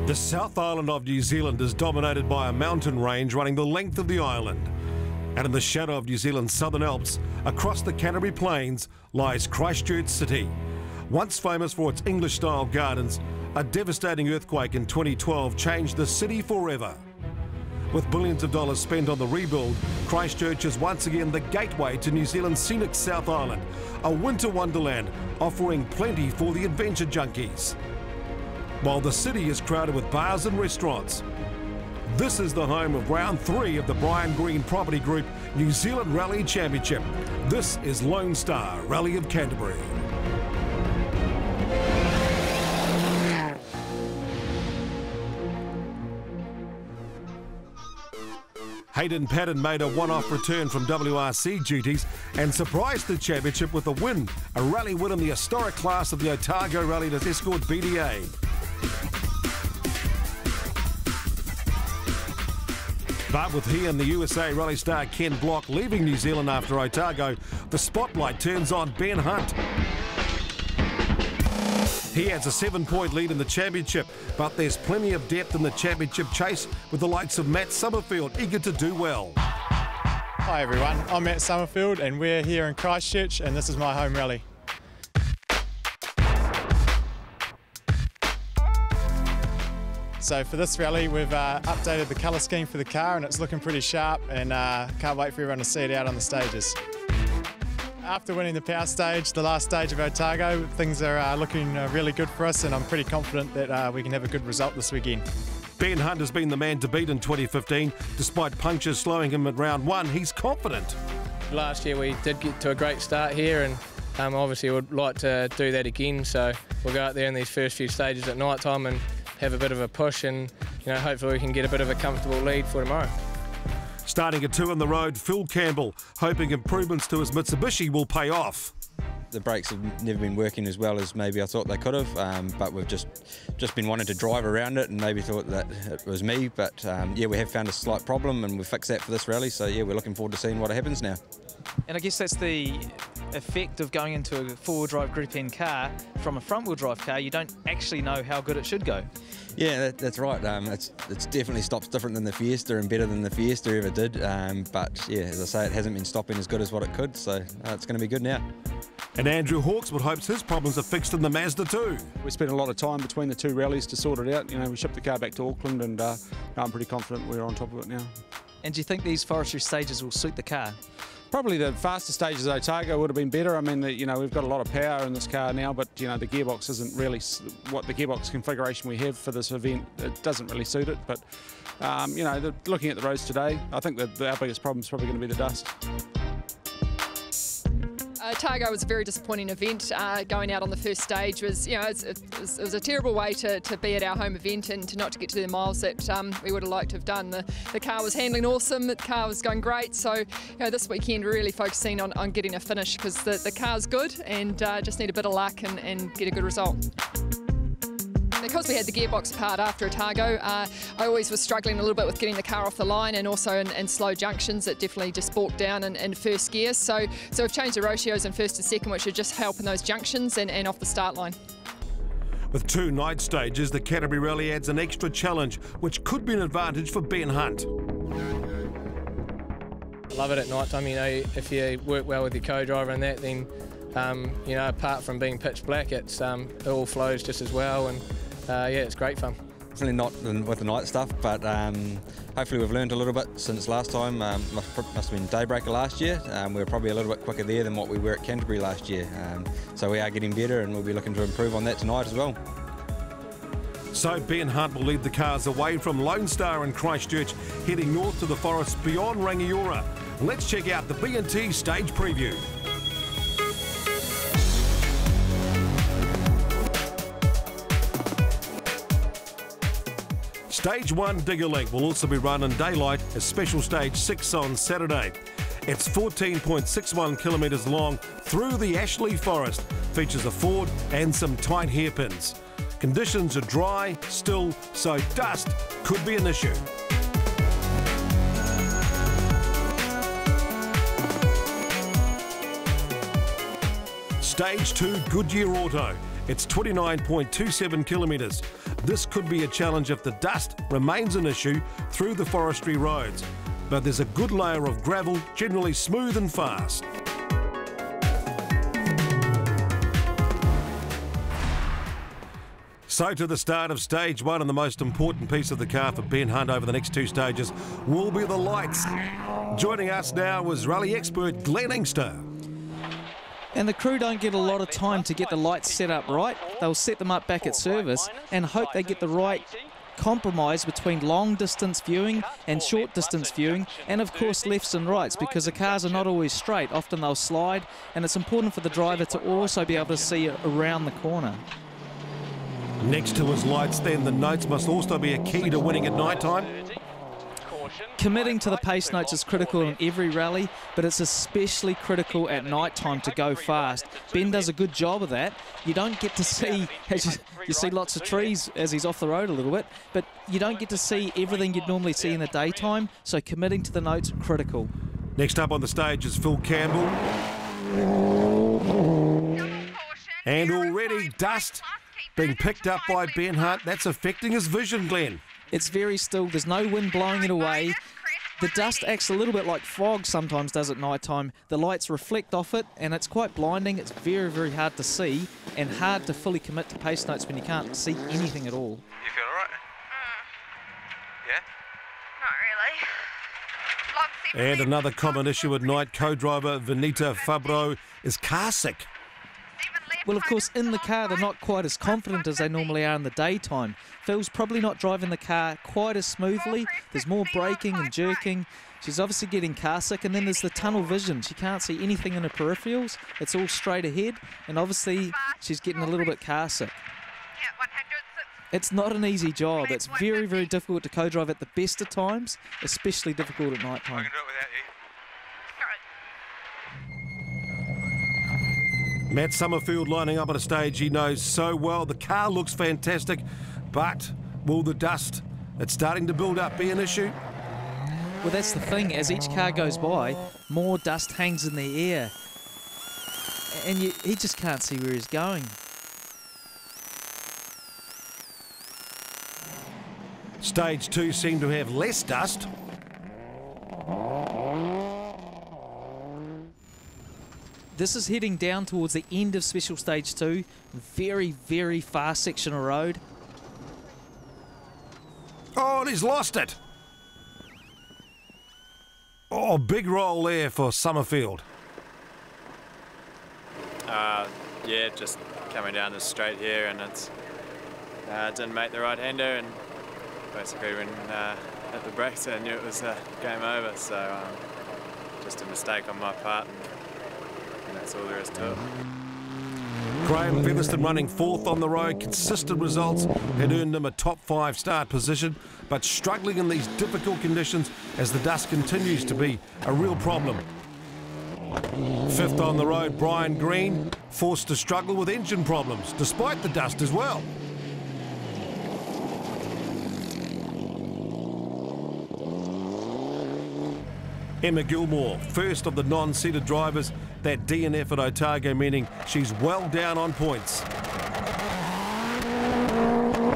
The South Island of New Zealand is dominated by a mountain range running the length of the island. And in the shadow of New Zealand's Southern Alps, across the Canterbury Plains, lies Christchurch City. Once famous for its English-style gardens, a devastating earthquake in 2012 changed the city forever. With billions of dollars spent on the rebuild, Christchurch is once again the gateway to New Zealand's scenic South Island, a winter wonderland offering plenty for the adventure junkies. While the city is crowded with bars and restaurants, this is the home of round 3 of the Brian Green Property Group New Zealand Rally Championship. This is Lone Star Rally of Canterbury. Hayden Paddon made a one-off return from WRC duties and surprised the championship with a win, a rally win in the historic class of the Otago Rally to Escort BDA. But with he and the USA Rally star Ken Block leaving New Zealand after Otago, the spotlight turns on Ben Hunt. He has a 7-point lead in the championship, but there's plenty of depth in the championship chase with the likes of Matt Summerfield eager to do well. Hi everyone, I'm Matt Summerfield and we're here in Christchurch and this is my home rally. So for this rally we've updated the colour scheme for the car and it's looking pretty sharp and can't wait for everyone to see it out on the stages. After winning the power stage, the last stage of Otago, things are looking really good for us and I'm pretty confident that we can have a good result this weekend. Ben Hunt has been the man to beat in 2015. Despite punctures slowing him at round 1, he's confident. Last year we did get to a great start here and obviously would like to do that again, so we'll go out there in these first few stages at night time and have a bit of a push and hopefully we can get a bit of a comfortable lead for tomorrow. Starting at 2 on the road, Phil Campbell, hoping improvements to his Mitsubishi will pay off. The brakes have never been working as well as maybe I thought they could have, but we've just been wanting to drive around it and maybe thought that it was me, but yeah, we have found a slight problem and we fixed that for this rally, so yeah, we're looking forward to seeing what happens now. And I guess that's the effect of going into a four-wheel drive Group N car from a front-wheel drive car. You don't actually know how good it should go. Yeah, that's right. It's definitely stops different than the Fiesta and better than the Fiesta ever did. But yeah, as I say, it hasn't been stopping as good as what it could, so it's going to be good now. And Andrew Hawkswood hopes his problems are fixed in the Mazda 2. We spent a lot of time between the 2 rallies to sort it out. We shipped the car back to Auckland and I'm pretty confident we're on top of it now. And do you think these forestry stages will suit the car? Probably the faster stages of Otago would have been better. I mean, we've got a lot of power in this car now, but the gearbox isn't really what the gearbox configuration we have for this event. It doesn't really suit it. But looking at the roads today, I think that our biggest problem is probably going to be the dust. Otago was a very disappointing event. Going out on the first stage was, it was a terrible way to be at our home event and to not to get to the miles that we would have liked to have done. The car was handling awesome, the car was going great, so this weekend we're really focusing on getting a finish because the car's good and just need a bit of luck and get a good result. Because we had the gearbox apart after Otago, I always was struggling a little bit with getting the car off the line and also in slow junctions it definitely just balked down in first gear. So we've changed the ratios in first and second, which should just help in those junctions and off the start line. With 2 night stages, the Canterbury Rally adds an extra challenge, which could be an advantage for Ben Hunt. I love it at night time, if you work well with your co-driver and that, then apart from being pitch black, it all flows just as well and yeah, it's great fun. Definitely not with the night stuff, but hopefully we've learned a little bit since last time. Must have been Daybreaker last year. We were probably a little bit quicker there than what we were at Canterbury last year. So we are getting better and we'll be looking to improve on that tonight as well. So Ben Hunt will lead the cars away from Lone Star in Christchurch, heading north to the forest beyond Rangiora. Let's check out the B&T stage preview. Stage 1 Digger Link will also be run in daylight as special stage 6 on Saturday. It's 14.61 kilometres long through the Ashley Forest, features a ford and some tight hairpins. Conditions are dry, still, so dust could be an issue. Stage 2 Goodyear Auto. It's 29.27 kilometres. This could be a challenge if the dust remains an issue through the forestry roads. But there's a good layer of gravel, generally smooth and fast. So to the start of stage one, and the most important piece of the car for Ben Hunt over the next two stages will be the lights. Joining us now was rally expert Glenn Inkster. And the crew don't get a lot of time to get the lights set up right. They'll set them up back at service and hope they get the right compromise between long distance viewing and short distance viewing, and of course lefts and rights, because the cars are not always straight. Often they'll slide, and it's important for the driver to also be able to see around the corner. Next to his lights then, the notes must also be a key to winning at night time. Committing to the pace notes is critical in every rally, but it's especially critical at night time to go fast. Ben does a good job of that. You don't get to see, you see lots of trees as he's off the road a little bit, but you don't get to see everything you'd normally see in the daytime, so committing to the notes critical. Next up on the stage is Phil Campbell. And already dust being picked up by Ben Hunt. That's affecting his vision, Glenn. It's very still. There's no wind blowing it away. The dust acts a little bit like fog sometimes does at night time. The lights reflect off it, and it's quite blinding. It's very, very hard to see and hard to fully commit to pace notes when you can't see anything at all. You feel all right? Yeah? Not really. And another common issue at night, co-driver Venita Fabro is car sick. Well, of course, in the car, they're not quite as confident as they normally are in the daytime. Phil's probably not driving the car quite as smoothly. There's more braking and jerking. She's obviously getting car sick. And then there's the tunnel vision. She can't see anything in her peripherals. It's all straight ahead. And obviously, she's getting a little bit car sick. It's not an easy job. It's very, very difficult to co-drive at the best of times, especially difficult at night time. I can do it without you. Matt Summerfield lining up on a stage he knows so well. The car looks fantastic, but will the dust that's starting to build up be an issue? Well, that's the thing. As each car goes by, more dust hangs in the air. And he just can't see where he's going. Stage two seemed to have less dust. This is heading down towards the end of Special Stage 2. Very, very fast section of road. Oh, and he's lost it. Oh, big roll there for Summerfield. Yeah, just coming down the straight here, and it's didn't make the right-hander, and basically when hit the brakes I knew it was game over, so just a mistake on my part, and that's all there is to it. Graham Featherston running fourth on the road. Consistent results had earned him a top 5 start position, but struggling in these difficult conditions as the dust continues to be a real problem. Fifth on the road, Brian Green, forced to struggle with engine problems, despite the dust as well. Emma Gilmore, first of the non-seated drivers, that DNF at Otago, meaning she's well down on points.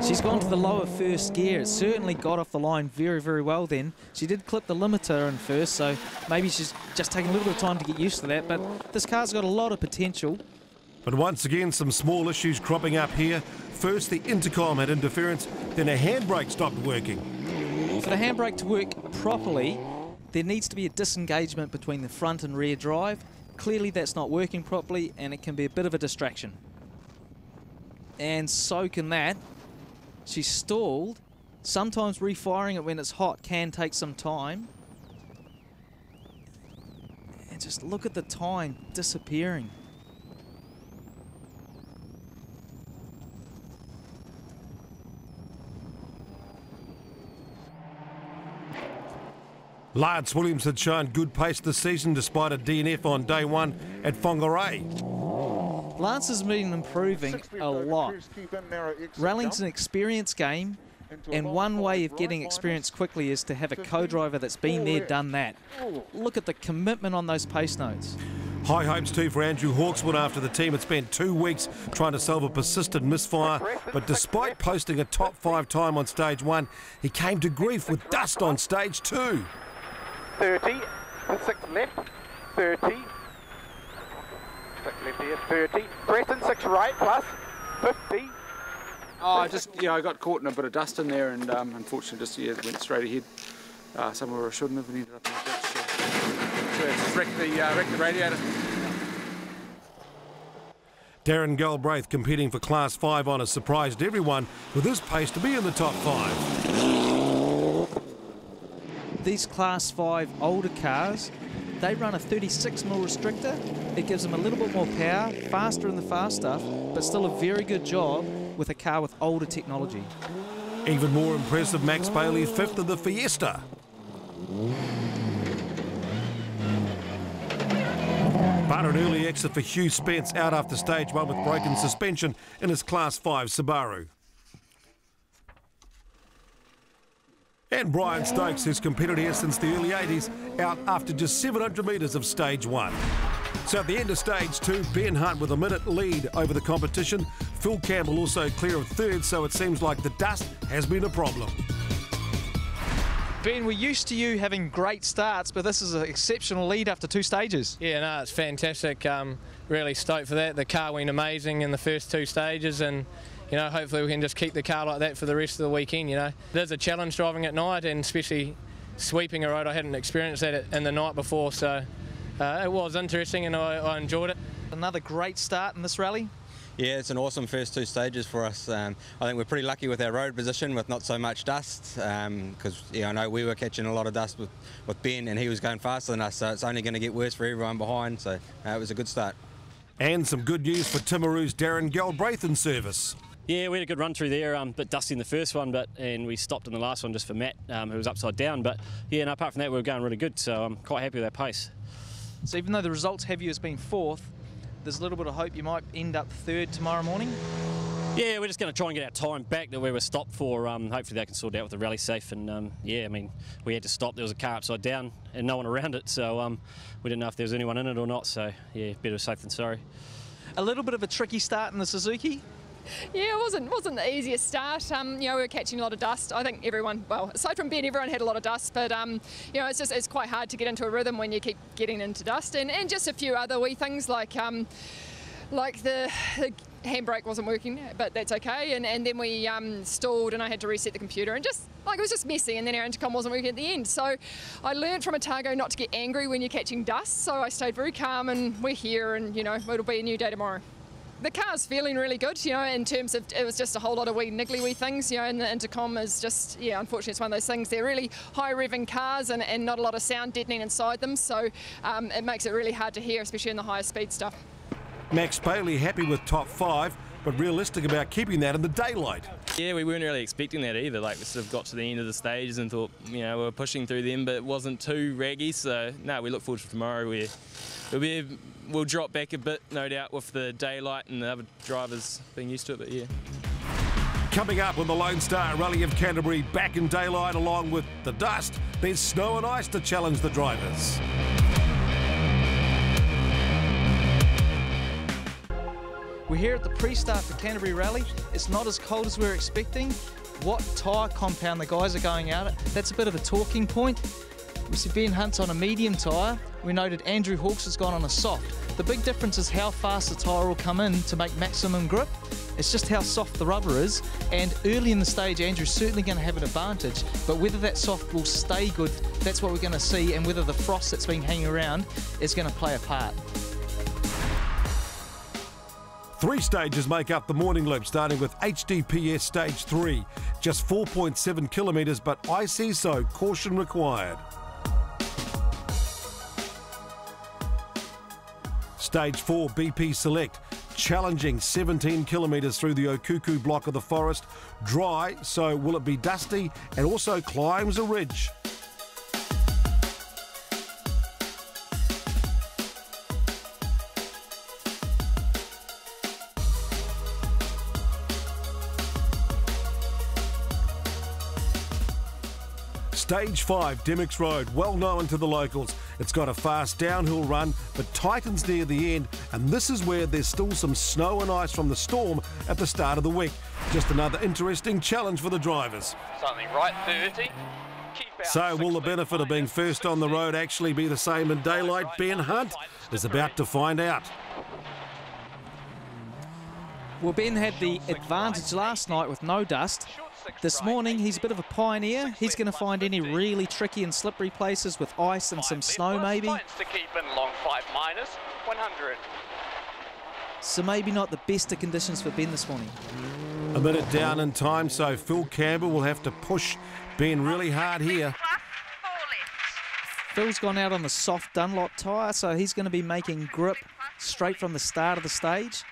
She's gone to the lower first gear. It certainly got off the line very, very well then. She did clip the limiter in first, so maybe she's just taking a little bit of time to get used to that, but this car's got a lot of potential. But once again, some small issues cropping up here. First, the intercom had interference, then a handbrake stopped working. For the handbrake to work properly, there needs to be a disengagement between the front and rear drive. Clearly that's not working properly, and it can be a bit of a distraction. And so can that. She's stalled. Sometimes refiring it when it's hot can take some time. And just look at the time disappearing. Lance Williams had shown good pace this season despite a DNF on day one at Whangarei. Lance has been improving a lot. Rallying's an experience game, and one way of getting experience quickly is to have a co-driver that's been there, done that. Look at the commitment on those pace notes. High hopes too for Andrew Hawkswood after the team had spent 2 weeks trying to solve a persistent misfire. But despite posting a top 5 time on stage 1, he came to grief with dust on stage 2. 30, 6 left, 30, 6 left here, 30, Preston 6 right plus, 50. Oh, I got caught in a bit of dust in there, and unfortunately just went straight ahead somewhere I shouldn't have, and ended up in the ditch. So it's just wrecked the radiator. Darren Galbraith competing for Class 5 honours surprised everyone with his pace to be in the top 5. These Class 5 older cars, they run a 36mm restrictor. It gives them a little bit more power, faster in the fast stuff, but still a very good job with a car with older technology. Even more impressive, Max Bailey, 5th of the Fiesta. But an early exit for Hugh Spence out after stage 1 with broken suspension in his Class 5 Subaru. And Brian Stokes, who's competed here since the early 80s, out after just 700 metres of stage 1. So at the end of stage 2, Ben Hunt with a minute lead over the competition. Phil Campbell also clear of 3rd, so it seems like the dust has been a problem. Ben, we're used to you having great starts, but this is an exceptional lead after 2 stages. Yeah, no, it's fantastic. Really stoked for that. The car went amazing in the first 2 stages, and you know, hopefully we can just keep the car like that for the rest of the weekend. You know, there's a challenge driving at night, and especially sweeping a road. I hadn't experienced that in the night before, so it was interesting, and I enjoyed it. Another great start in this rally. Yeah, it's an awesome first 2 stages for us. I think we're pretty lucky with our road position with not so much dust, because I know we were catching a lot of dust with Ben, and he was going faster than us, so it's only going to get worse for everyone behind, so it was a good start. And some good news for Timaru's Darren Galbraith in service. Yeah, we had a good run through there, a bit dusty in the first one, and we stopped in the last one just for Matt, who was upside down. But yeah, and apart from that, we were going really good, so I'm quite happy with our pace. So even though the results have you as being 4th, there's a little bit of hope you might end up 3rd tomorrow morning? Yeah, we're just going to try and get our time back to where we're stopped for. Hopefully they can sort it out with the rally safe. And yeah, I mean, we had to stop. There was a car upside down and no one around it, so we didn't know if there was anyone in it or not. So yeah, better safe than sorry. A little bit of a tricky start in the Suzuki. Yeah, it wasn't the easiest start. You know, we were catching a lot of dust. I think everyone, well, aside from Ben, everyone had a lot of dust. But you know, it's quite hard to get into a rhythm when you keep getting into dust. And just a few other wee things like the handbrake wasn't working, but that's okay. And then we stalled, and I had to reset the computer, and just like it was just messy. And then our intercom wasn't working at the end. So I learned from Otago not to get angry when you're catching dust. So I stayed very calm, and we're here, and you know, it'll be a new day tomorrow. The car's feeling really good, you know, in terms of it was just a whole lot of niggly wee things, you know, and the intercom is just, yeah, unfortunately it's one of those things. They're really high revving cars and not a lot of sound deadening inside them, so it makes it really hard to hear, especially in the higher speed stuff. Max Bailey happy with top 5, but realistic about keeping that in the daylight. Yeah, we weren't really expecting that either. Like, we sort of got to the end of the stages and thought, you know, we were pushing through them, but it wasn't too raggy. So no, we look forward to tomorrow. We'll drop back a bit, no doubt, with the daylight and the other drivers being used to it. But yeah. Coming up on the Lone Star Rally of Canterbury, back in daylight along with the dust, there's snow and ice to challenge the drivers. We're here at the pre-start for Canterbury Rally. It's not as cold as we were expecting. What tyre compound the guys are going out at, that's a bit of a talking point. We see Ben Hunt's on a medium tyre. We noted Andrew Hawks has gone on a soft. The big difference is how fast the tyre will come in to make maximum grip. It's just how soft the rubber is. And early in the stage, Andrew's certainly going to have an advantage. But whether that soft will stay good, that's what we're going to see. And whether the frost that's been hanging around is going to play a part. 3 stages make up the morning loop, starting with HDPS Stage 3. Just 4.7 kilometres, but icy, so caution required. Stage 4 BP Select, challenging 17 kilometres through the Okuku block of the forest. Dry, so will it be dusty, and also climbs a ridge. Stage 5, Demmicks Road, well known to the locals. It's got a fast downhill run, but tightens near the end, and this is where there's still some snow and ice from the storm at the start of the week. Just another interesting challenge for the drivers. Something right, 30. So will the benefit of being first on the road actually be the same in daylight? Ben Hunt is about to find out. Well, Ben had the advantage last night with no dust. This morning, he's a bit of a pioneer. He's going to find any really tricky and slippery places with ice and some snow, maybe. So maybe not the best of conditions for Ben this morning. A minute down in time, so Phil Campbell will have to push Ben really hard here. Phil's gone out on the soft Dunlop tyre, so he's going to be making grip straight from the start of the stage.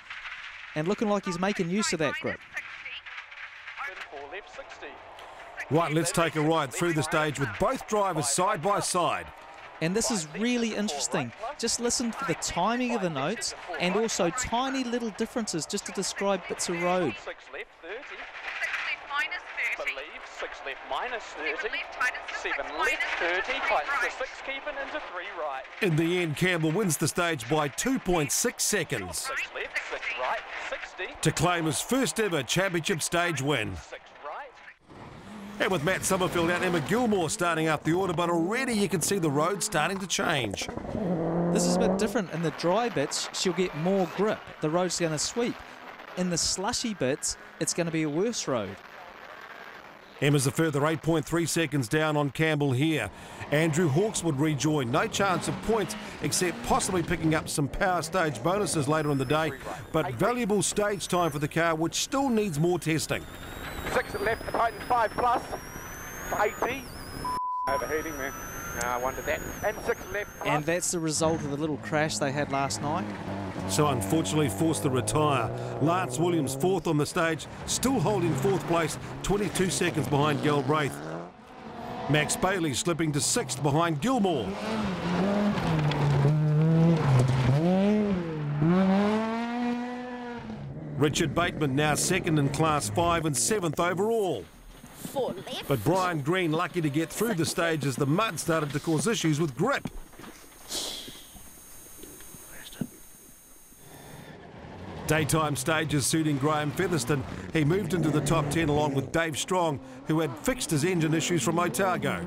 And looking like he's making use of that grip. Right, let's take a ride through the stage with both drivers side by side. And this is really interesting. Just listen for the timing of the notes and also tiny little differences just to describe bits of road. 6 left, 30. 6 left minus 30. Believe, 6 left minus 30. 7 left, 30. Tightens to 6, keeping into 3 right. In the end, Campbell wins the stage by 2.6 seconds. 6 left, 6 right, 60. To claim his first ever championship stage win. And with Matt Summerfield and Emma Gilmore starting up the order, but already you can see the road starting to change. This is a bit different. In the dry bits, she'll get more grip. The road's going to sweep. In the slushy bits, it's going to be a worse road. Emma's a further 8.3 seconds down on Campbell here. Andrew Hawkeswood rejoined. No chance of points, except possibly picking up some power stage bonuses later in the day, but valuable stage time for the car, which still needs more testing. 6 left, Titan 5 plus, 80. Overheating there. No, I wondered that. And 6 left plus. And that's the result of the little crash they had last night. So unfortunately forced to retire. Lance Williams fourth on the stage, still holding fourth place, 22 seconds behind Galbraith. Max Bailey slipping to sixth behind Gilmore. Richard Bateman now second in Class 5 and 7th overall. But Brian Green lucky to get through the stage as the mud started to cause issues with grip. Daytime stages suiting Graham Featherston. He moved into the top 10 along with Dave Strong, who had fixed his engine issues from Otago.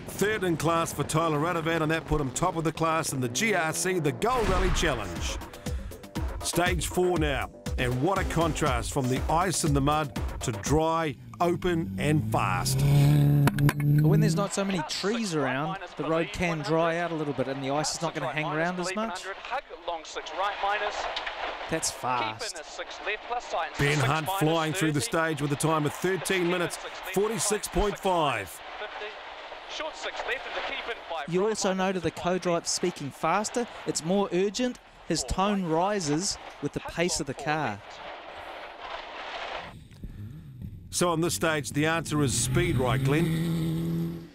Third in class for Tyler Radovan, and that put him top of the class in the GRC, the Gold Rally Challenge. Stage 4 now, and what a contrast from the ice and the mud to dry, open and fast. When there's not so many trees around, the road can dry out a little bit and the ice is not going to hang around as much. That's fast. Ben Hunt flying through the stage with a time of 13 minutes, 46.5. You also noted the co-drive speaking faster. It's more urgent. His tone rises with the pace of the car. So on this stage, the answer is speed, right, Glenn?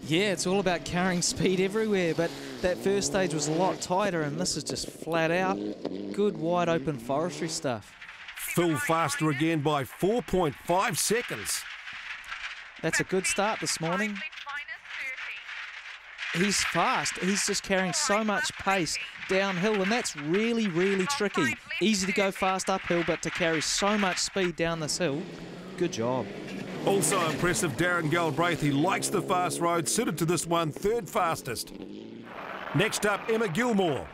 Yeah, it's all about carrying speed everywhere, but that first stage was a lot tighter, and this is just flat out good, wide open forestry stuff. Phil faster again by 4.5 seconds. That's a good start this morning. He's fast. He's just carrying so much pace downhill, and that's really, really tricky. Easy to go fast uphill, but to carry so much speed down this hill, good job. Also impressive, Darren Galbraith. He likes the fast road, suited to this one, third fastest. Next up, Emma Gilmore.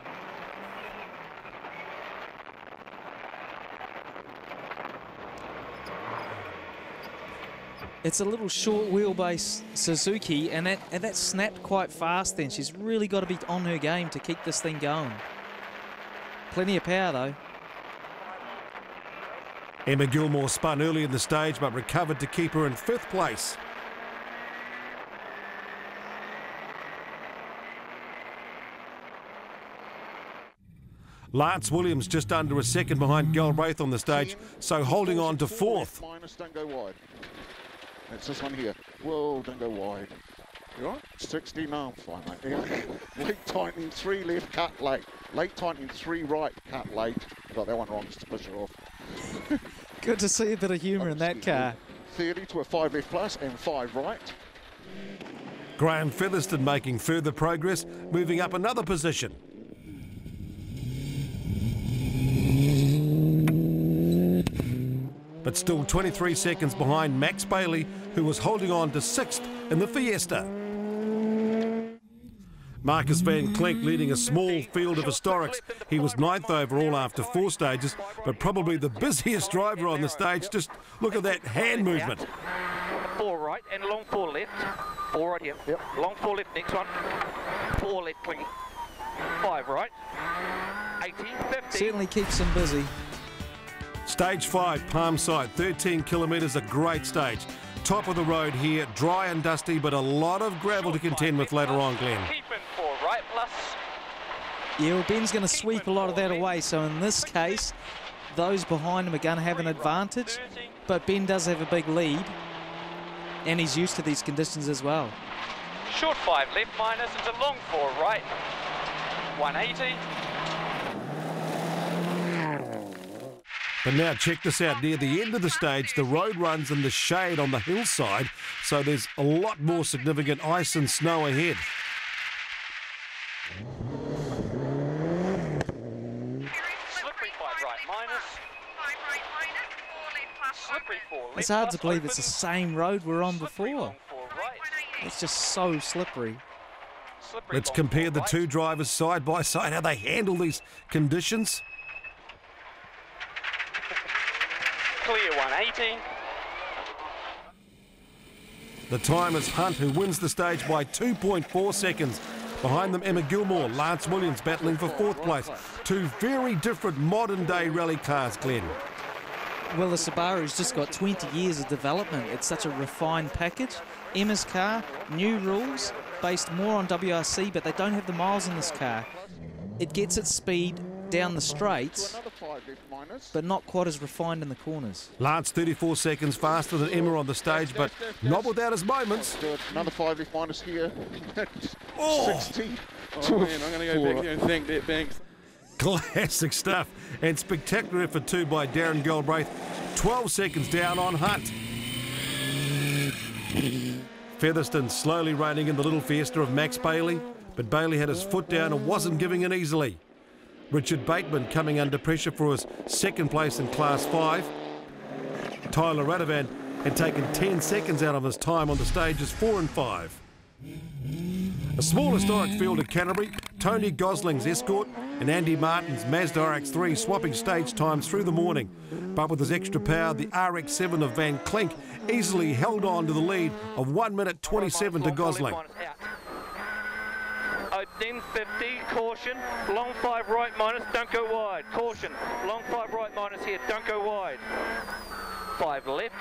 It's a little short wheelbase Suzuki, and that snapped quite fast then. She's really got to be on her game to keep this thing going. Plenty of power though. Emma Gilmore spun early in the stage but recovered to keep her in 5th place. Lance Williams just under a second behind Galbraith on the stage, so holding on to 4th. Minus, don't go wide. It's this one here. Whoa, don't go wide. You all right? 60, no, I'm fine, mate. Late tightening, 3 left, cut late. Late tightening, 3 right, cut late. Got that one wrong, just to push it off. Good to see a bit of humour in that car. 130 to a 5 left plus and 5 right. Graham Featherston making further progress, moving up another position. But still 23 seconds behind Max Bailey, who was holding on to 6th in the Fiesta. Marcus van Klink leading a small field of historics. He was 9th overall after 4 stages, but probably the busiest driver on the stage. Just look at that hand movement. 4 right and long 4 left. 4 right here. Yep. Long 4 left, next one. 4 left, 20. 5 right. 80, 50. Certainly keeps him busy. Stage 5, Palmside, 13 kilometres, a great stage. Top of the road here, dry and dusty, but a lot of gravel to contend with later on, Glenn. Yeah, well, Ben's going to sweep a lot of that away, so in this case, those behind him are going to have an advantage, but Ben does have a big lead, and he's used to these conditions as well. Short 5 left minus into long 4 right. 180. But now check this out, near the end of the stage, the road runs in the shade on the hillside, so there's a lot more significant ice and snow ahead. Slippery 5 right minus. Slippery 4 left. It's hard to believe it's the same road we're on before. It's just so slippery. Let's compare the two drivers side by side, how they handle these conditions. Clear 180. The time is Hunt, who wins the stage by 2.4 seconds. Behind them, Emma Gilmore, Lance Williams battling for 4th place. Two very different modern-day rally cars, Glenn. Well, the Subaru's just got 20 years of development. It's such a refined package. Emma's car, new rules, based more on WRC, but they don't have the miles in this car. It gets its speed down the straights, but not quite as refined in the corners. Lance 34 seconds faster than Emma on the stage, but not without his moments. Another 5 left minus here. 60. Oh man, I'm going to go back there and thank that Banks. Classic stuff, and spectacular effort too by Darren Galbraith. 12 seconds down on Hunt. Featherston slowly reining in the little Fiesta of Max Bailey, but Bailey had his foot down and wasn't giving in easily. Richard Bateman coming under pressure for his 2nd place in Class 5. Tyler Radovan had taken 10 seconds out of his time on the stages 4 and 5. A small historic field at Canterbury, Tony Gosling's Escort and Andy Martin's Mazda RX-3 swapping stage times through the morning. But with his extra power, the RX-7 of Van Klink easily held on to the lead of 1 minute 27 to Gosling. 1050, caution, long 5 right minus, don't go wide, caution, long 5 right minus here, don't go wide, 5 left,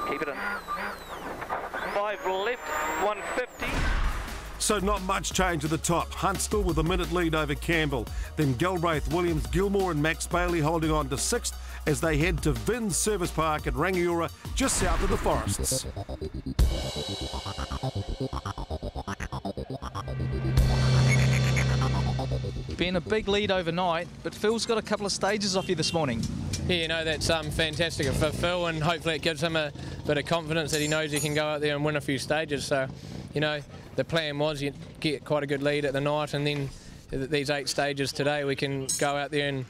keep it in, 5 left, 150. So not much change at the top. Hunt still with a minute lead over Campbell. Then Galbraith, Williams, Gilmore and Max Bailey holding on to 6th as they head to Vin's Service Park at Rangiora, just south of the forests. Been a big lead overnight, but Phil's got a couple of stages off you this morning. Yeah, you know, that's fantastic for Phil, and hopefully it gives him a bit of confidence that he knows he can go out there and win a few stages. So, you know, the plan was you get quite a good lead at the night, and then these 8 stages today we can go out there and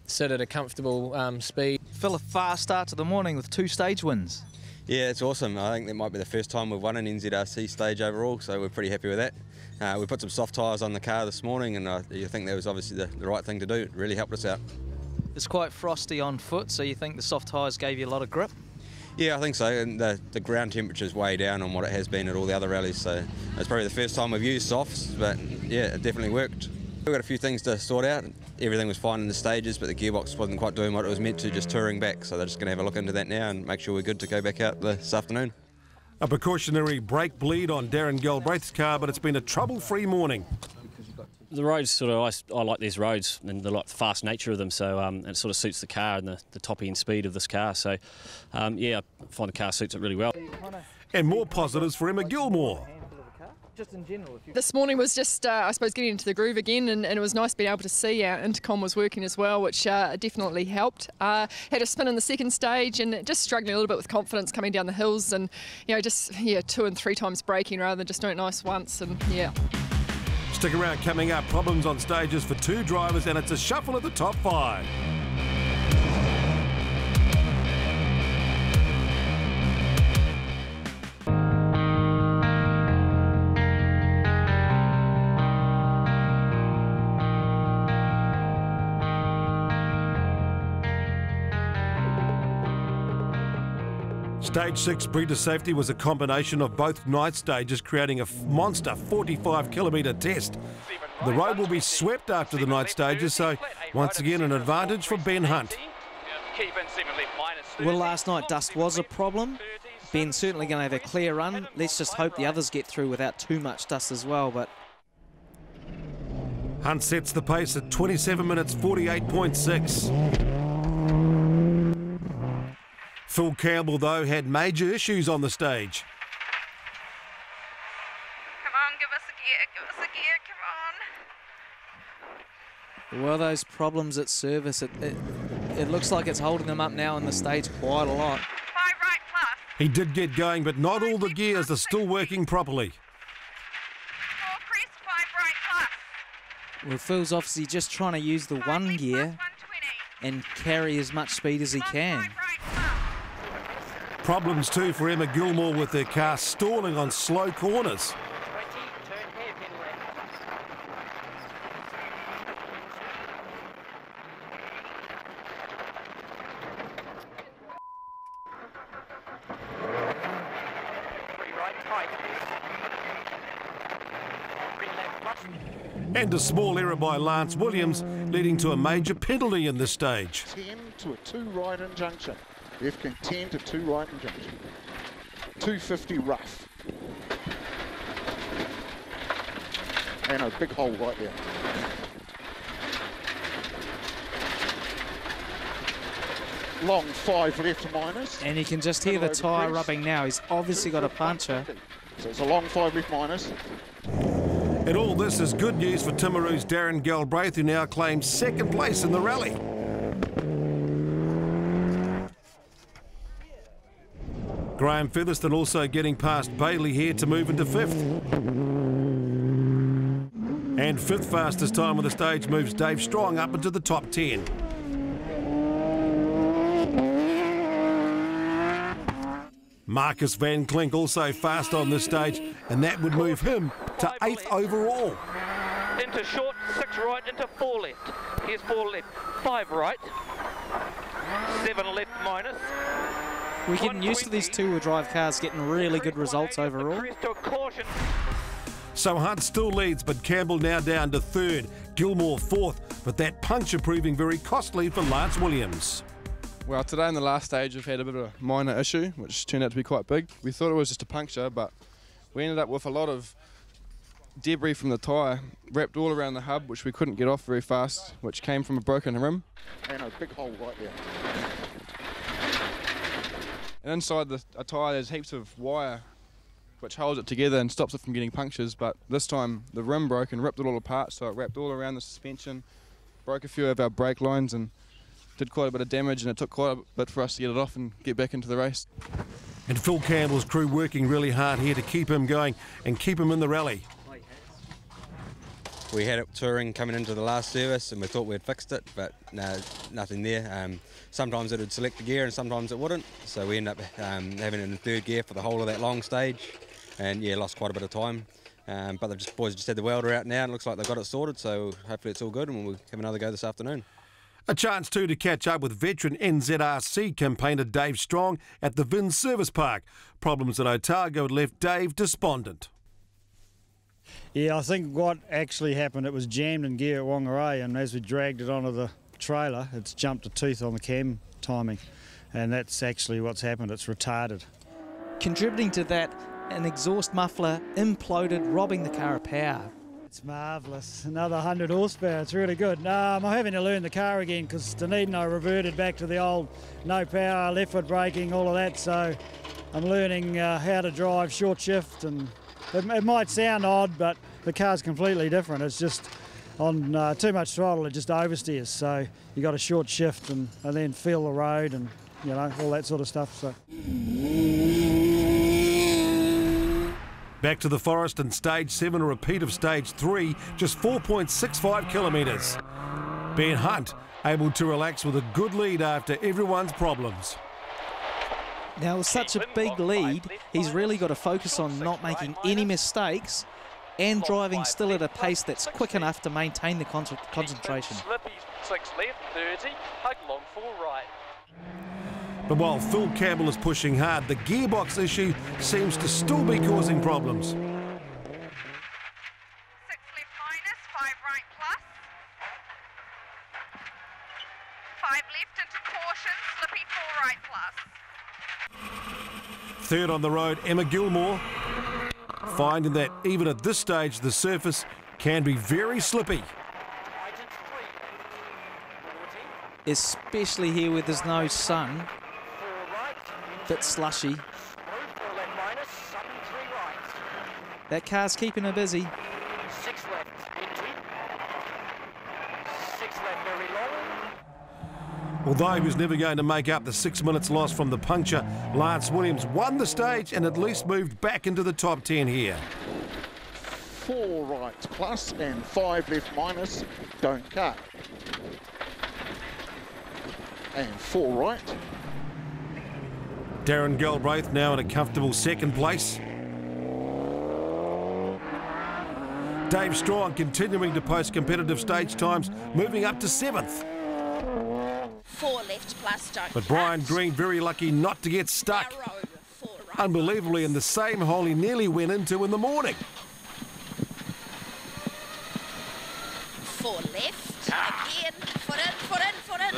sit at a comfortable speed. Phil, a fast start to the morning with 2 stage wins. Yeah, it's awesome. I think that might be the first time we've won an NZRC stage overall, so we're pretty happy with that. We put some soft tyres on the car this morning, and I think that was obviously the right thing to do. It really helped us out. It's quite frosty on foot, so you think the soft tyres gave you a lot of grip? Yeah, I think so, and the ground temperature's way down on what it has been at all the other rallies, so it's probably the first time we've used softs, but yeah, it definitely worked. We've got a few things to sort out. Everything was fine in the stages, but the gearbox wasn't quite doing what it was meant to, just touring back, so they're just going to have a look into that now and make sure we're good to go back out this afternoon. A precautionary brake bleed on Darren Galbraith's car, but it's been a trouble-free morning. The roads sort of, I like these roads and the fast nature of them, so it sort of suits the car and the top end speed of this car. So yeah, I find the car suits it really well. And more positives for Emma Gilmore. Just in general. This morning was just, I suppose, getting into the groove again, and it was nice being able to see our intercom was working as well, which definitely helped. Had a spin in the second stage and just struggling a little bit with confidence coming down the hills, and just 2 and 3 times braking rather than just doing it nice once, and yeah. Stick around, coming up, problems on stages for 2 drivers, and it's a shuffle at the top 5. Stage 6 breeder safety was a combination of both night stages, creating a monster 45-kilometre test. The road will be swept after the night stages, so once again an advantage for Ben Hunt. Well, last night dust was a problem. Ben's certainly going to have a clear run. Let's just hope the others get through without too much dust as well. But Hunt sets the pace at 27 minutes 48.6. Phil Campbell, though, had major issues on the stage. Come on, give us a gear, come on. well, those problems at service, it looks like it's holding them up now on the stage quite a lot. 5 right plus. He did get going, but not all the gears are still working properly. 4 crest, 5 right plus. Well, Phil's obviously just trying to use the one gear and carry as much speed as he can. Problems too for Emma Gilmore with their car stalling on slow corners. And a small error by Lance Williams, leading to a major penalty in this stage. 10 to a 2 right injunction. Defcon 10 to 2 right injunction. 250 rough. And a big hole right there. Long 5 left minus. And you can just hear the tyre rubbing now. He's obviously got a puncher. So it's a long 5 left minus. And all this is good news for Timaru's Darren Galbraith, who now claims second place in the rally. Graham Featherston also getting past Bailey here to move into 5th. And 5th fastest time on the stage moves Dave Strong up into the top 10. Marcus Van Klink also fast on this stage, and that would move him to 8th overall. Into short, 6 right, into 4 left. Here's 4 left, 5 right, 7 left minus. We're getting used to these two-wheel drive cars getting really good results overall. So Hunt still leads, but Campbell now down to 3rd, Gilmore 4th, but that puncture proving very costly for Lance Williams. Well, today in the last stage we've had a bit of a minor issue, which turned out to be quite big. We thought it was just a puncture, but we ended up with a lot of debris from the tyre wrapped all around the hub, which we couldn't get off very fast, which came from a broken rim. And a big hole right there. And inside a tyre there's heaps of wire which holds it together and stops it from getting punctures, but this time the rim broke and ripped it all apart, so it wrapped all around the suspension, broke a few of our brake lines and did quite a bit of damage, and it took quite a bit for us to get it off and get back into the race. And Phil Campbell's crew working really hard here to keep him going and keep him in the rally. We had it touring coming into the last service and we thought we'd fixed it, but no, nothing there. Sometimes it would select the gear and sometimes it wouldn't, so we ended up having it in 3rd gear for the whole of that long stage, and yeah, lost quite a bit of time. But the boys just had the welder out now and it looks like they've got it sorted, so hopefully it's all good and we'll have another go this afternoon. A chance too to catch up with veteran NZRC campaigner Dave Strong at the Vin Service Park. Problems at Otago had left Dave despondent. Yeah, I think what actually happened, it was jammed in gear at Whangarei, and as we dragged it onto the trailer, it's jumped a tooth on the cam timing, and that's actually what's happened. It's retarded. Contributing to that, an exhaust muffler imploded, robbing the car of power. It's marvellous. Another 100 horsepower. It's really good. I'm having to learn the car again because Dunedin I reverted back to the old no power, left foot braking, all of that. So I'm learning how to drive short shift and It might sound odd, but the car's completely different. It's just on too much throttle, it just oversteers. So you got a short shift and then feel the road and, you know, all that sort of stuff. So. Back to the Forest and Stage 7, a repeat of Stage 3, just 4.65 kilometres. Ben Hunt able to relax with a good lead after everyone's problems. Now, with such a big lead, he's really got to focus on not making any mistakes and driving still at a pace that's quick enough to maintain the concentration. Slippy, 6 left, 30, hug long 4 right. But while Phil Campbell is pushing hard, the gearbox issue seems to still be causing problems. 6 left minus, 5 right plus. 5 left into caution, slippy 4 right plus. Third on the road, Emma Gilmore, finding that even at this stage, the surface can be very slippy. Especially here where there's no sun. Bit slushy. That car's keeping her busy. 6 left, entry. 6 left, very long. Although he was never going to make up the 6 minutes lost from the puncture, Lance Williams won the stage and at least moved back into the top 10 here. 4 right plus and 5 left minus, don't cut. And 4 right. Darren Galbraith now in a comfortable second place. Dave Strong continuing to post competitive stage times, moving up to 7th. 4 left plus don't But Brian Green very lucky not to get stuck. Unbelievably in the same hole he nearly went into in the morning. 4 left, again, foot in, foot in, foot in.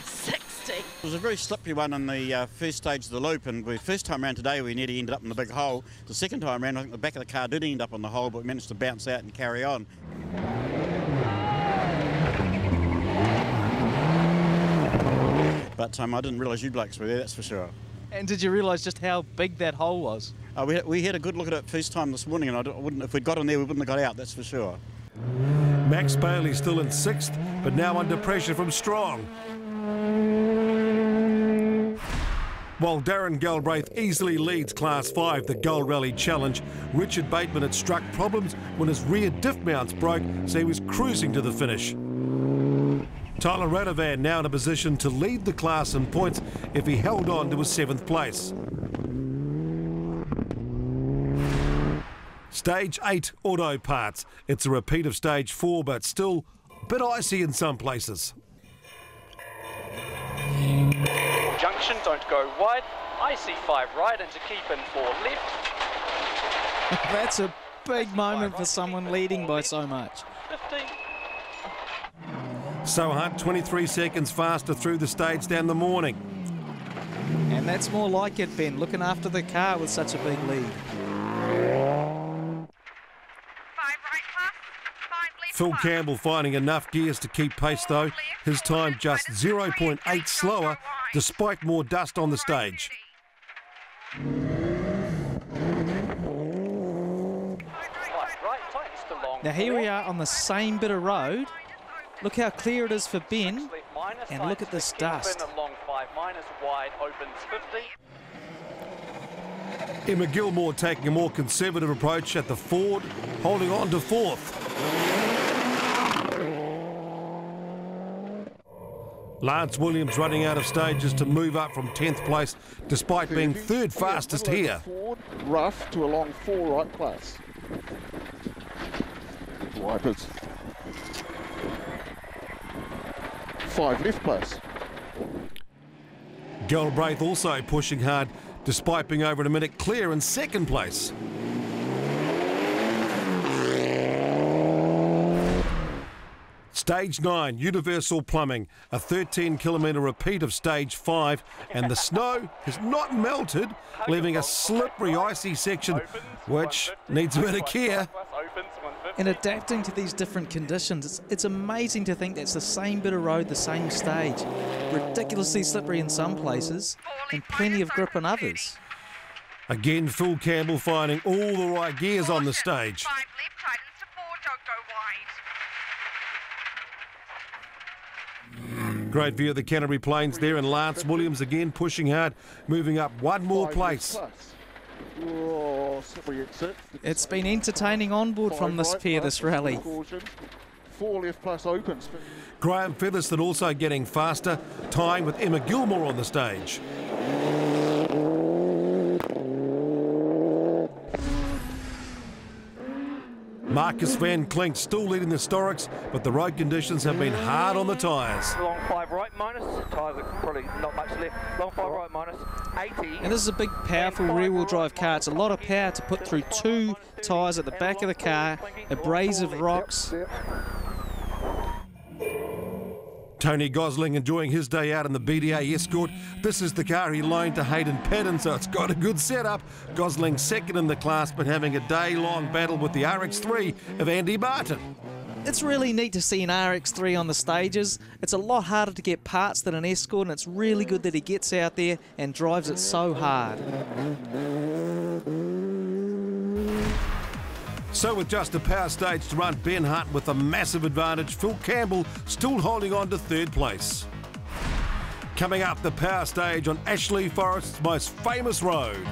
60. It was a very slippery one on the first stage of the loop, and the first time around today we nearly ended up in the big hole. The second time around I think the back of the car did end up on the hole, but we managed to bounce out and carry on. But I didn't realise you blokes were there, that's for sure. And did you realise just how big that hole was? We had a good look at it first time this morning, and if we'd got on there we wouldn't have got out, that's for sure. Max Bailey still in 6th, but now under pressure from Strong. While Darren Galbraith easily leads Class 5, the Gold Rally Challenge, Richard Bateman had struck problems when his rear diff mounts broke, so he was cruising to the finish. Tyler Radovan now in a position to lead the class in points if he held on to his 7th place. Stage 8 auto parts. It's a repeat of Stage 4, but still a bit icy in some places. Junction, don't go wide. IC 5 right and to keep in 4 left. That's a big moment for someone leading by so much. 15. So Hunt 23 seconds faster through the stage down the morning. And that's more like it, Ben, looking after the car with such a big lead. Phil Campbell finding enough gears to keep pace though. His time just 0.8 slower despite more dust on the stage. Now here we are on the same bit of road. Look how clear it is for Ben, and look at this dust. Emma Gilmore taking a more conservative approach at the Ford, holding on to 4th. Lance Williams running out of stages to move up from 10th place despite being 3rd fastest here. Ford, rough to a long 4 right plus. Wipers. 5 left plus. Galbraith also pushing hard despite being over a minute clear in 2nd place. Stage 9, Universal Plumbing, a 13-kilometre repeat of Stage 5, and the snow has not melted, leaving a slippery, icy section, which needs a bit of care. And adapting to these different conditions, it's amazing to think that's the same bit of road, the same stage. Ridiculously slippery in some places, and plenty of grip in others. Again, Phil Campbell finding all the right gears on the stage. 5 left, tightens to 4, don't go wide. Great view of the Canterbury Plains there, and Lance Williams again pushing hard, moving up one more place. It's been entertaining on board from this pair, this rally. 4 left plus opens. Graham Featherston also getting faster, tying with Emma Gilmore on the stage. Marcus Van Klink still leading the Storks, but the road conditions have been hard on the tyres. Long 5 right minus, tyres are probably not much left. Long 5 right minus, 80. And this is a big, powerful rear-wheel drive car. It's a lot of power to put through 2 tyres at the back of the car, abrasive rocks. Tony Gosling enjoying his day out in the BDA Escort. This is the car he loaned to Hayden Paddon, so it's got a good setup. Gosling second in the class, but having a day-long battle with the RX3 of Andy Martin. It's really neat to see an RX3 on the stages. It's a lot harder to get parts than an Escort, and it's really good that he gets out there and drives it so hard. So with just a power stage to run, Ben Hunt with a massive advantage. Phil Campbell still holding on to 3rd place. Coming up, the power stage on Ashley Forest's most famous road.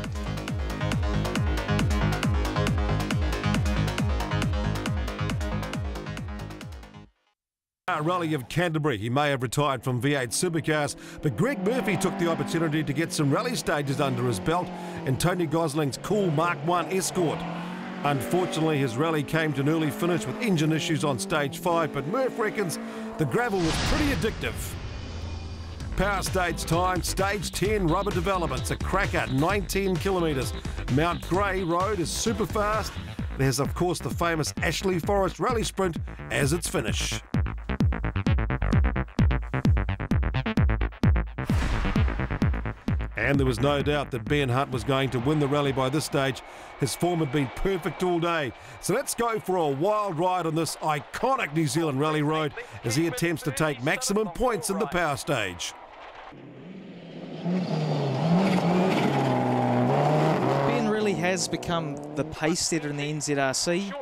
Rally of Canterbury. He may have retired from V8 supercars, but Greg Murphy took the opportunity to get some rally stages under his belt in Tony Gosling's cool Mark 1 Escort. Unfortunately, his rally came to an early finish with engine issues on stage 5, but Murph reckons the gravel was pretty addictive. Power stage time, stage 10, rubber developments, a cracker, 19 kilometres. Mount Grey Road is super fast. It has, of course, the famous Ashley Forest Rally Sprint as its finish. And there was no doubt that Ben Hunt was going to win the rally by this stage. His form had been perfect all day. So let's go for a wild ride on this iconic New Zealand rally road as he attempts to take maximum points in the power stage. Ben really has become the pace setter in the NZRC.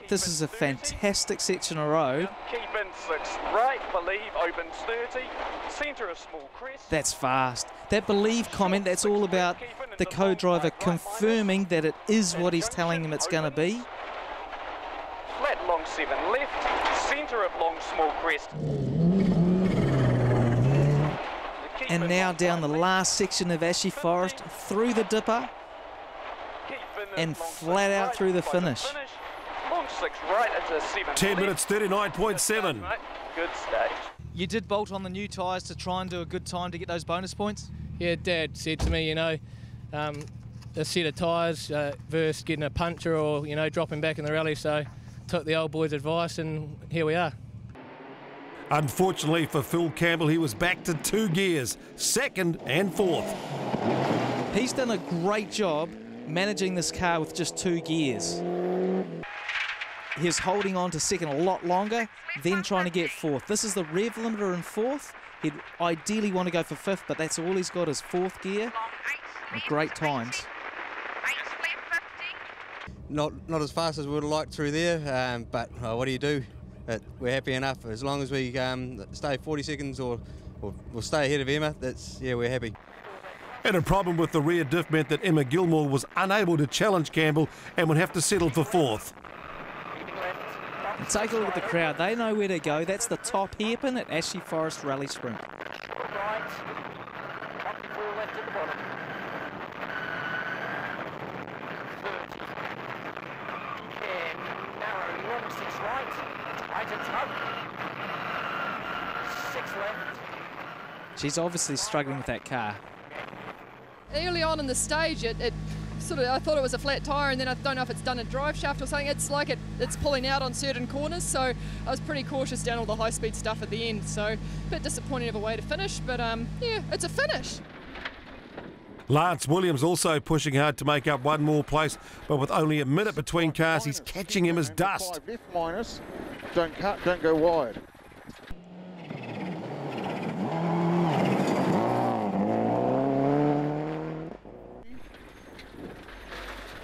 This is a fantastic section of road. Keep in 6, right, believe, opens 30, centre a small crest. That's fast. That believe comment, that's all about the co-driver confirming that it is what he's telling him it's going to be. Flat long 7 left, centre of long small crest. And now down the last section of Ashley Forest, through the dipper, and flat out through the finish. Long 6 right into 7 10 minutes 39.7. Good stage. You did bolt on the new tyres to try and do a good time to get those bonus points? Yeah, Dad said to me, you know, a set of tyres versus getting a puncture or, you know, dropping back in the rally, so took the old boy's advice and here we are. Unfortunately for Phil Campbell, he was back to 2 gears, 2nd and 4th. He's done a great job managing this car with just 2 gears. He's holding on to 2nd a lot longer, then trying to get 4th. This is the rev limiter in 4th. He'd ideally want to go for 5th, but that's all he's got is 4th gear. And great times. Not as fast as we would have liked through there, but what do you do? We're happy enough. As long as we stay 40 seconds or we'll stay ahead of Emma, we're happy. And a problem with the rear diff meant that Emma Gilmore was unable to challenge Campbell and would have to settle for 4th. And take a look at the crowd. They know where to go. That's the top hairpin at Ashley Forest Rally Sprint. Right, 4 left at the bottom. 30. And narrow, long 6 right, right at top. 6 left. She's obviously struggling with that car. Early on in the stage, it sort of, I thought it was a flat tyre, and then I don't know if it's done a drive shaft or something. It's like it's pulling out on certain corners, so I was pretty cautious down all the high-speed stuff at the end. So a bit disappointing of a way to finish, but yeah, it's a finish. Lance Williams also pushing hard to make up 1 more place, but with only a minute between cars, he's catching him as dust. 5 left minus, don't cut, don't go wide.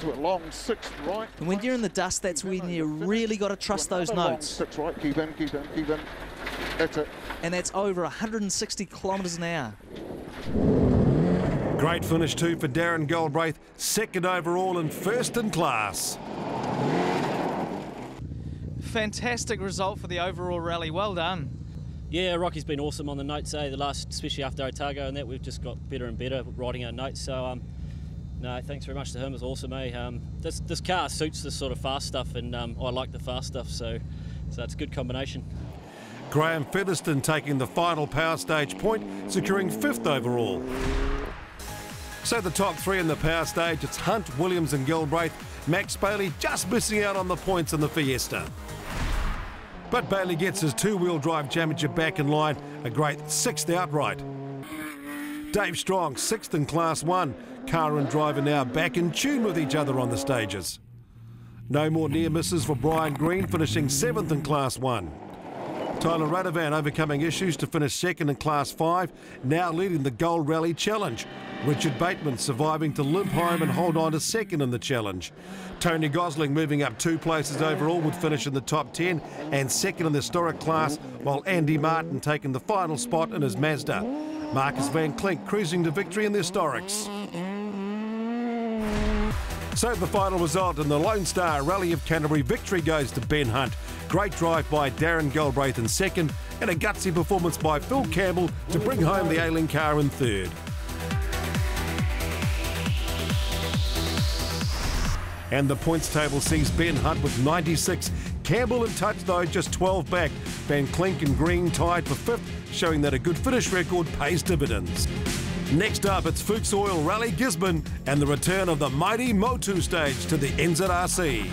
to a long 6 right. And when you're in the dust, that's when you really got to trust those notes. 6 right, keep in, keep in, keep in. That's it. And that's over 160 kilometres an hour. Great finish too for Darren Galbraith, second overall and first in class. Fantastic result for the overall rally. Well done. Yeah, Rocky's been awesome on the notes, the last, especially after Otago and that, we've just got better and better riding our notes. So, no, thanks very much to him. It was awesome, This car suits this sort of fast stuff, and I like the fast stuff, so it's a good combination. Graham Featherston taking the final power stage point, securing 5th overall. So the top 3 in the power stage, it's Hunt, Williams and Galbraith. Max Bailey just missing out on the points in the Fiesta. But Bailey gets his 2-wheel drive championship back in line, a great 6th outright. Dave Strong, 6th in Class 1. Car and driver now back in tune with each other on the stages. No more near misses for Brian Green, finishing 7th in Class 1. Tyler Radovan overcoming issues to finish 2nd in Class 5, now leading the Gold Rally Challenge. Richard Bateman surviving to limp home and hold on to 2nd in the challenge. Tony Gosling moving up 2 places overall would finish in the top 10 and 2nd in the historic class, while Andy Martin taking the final spot in his Mazda. Marcus Van Klink cruising to victory in the historics. So the final result in the Lone Star Rally of Canterbury, victory goes to Ben Hunt. Great drive by Darren Galbraith in 2nd, and a gutsy performance by Phil Campbell to bring home the Ailing car in 3rd. And the points table sees Ben Hunt with 96. Campbell in touch though, just 12 back. Van Klink and Green tied for 5th, showing that a good finish record pays dividends. Next up, it's Fuchs Oil Rally Gisborne and the return of the mighty Motu stage to the NZRC.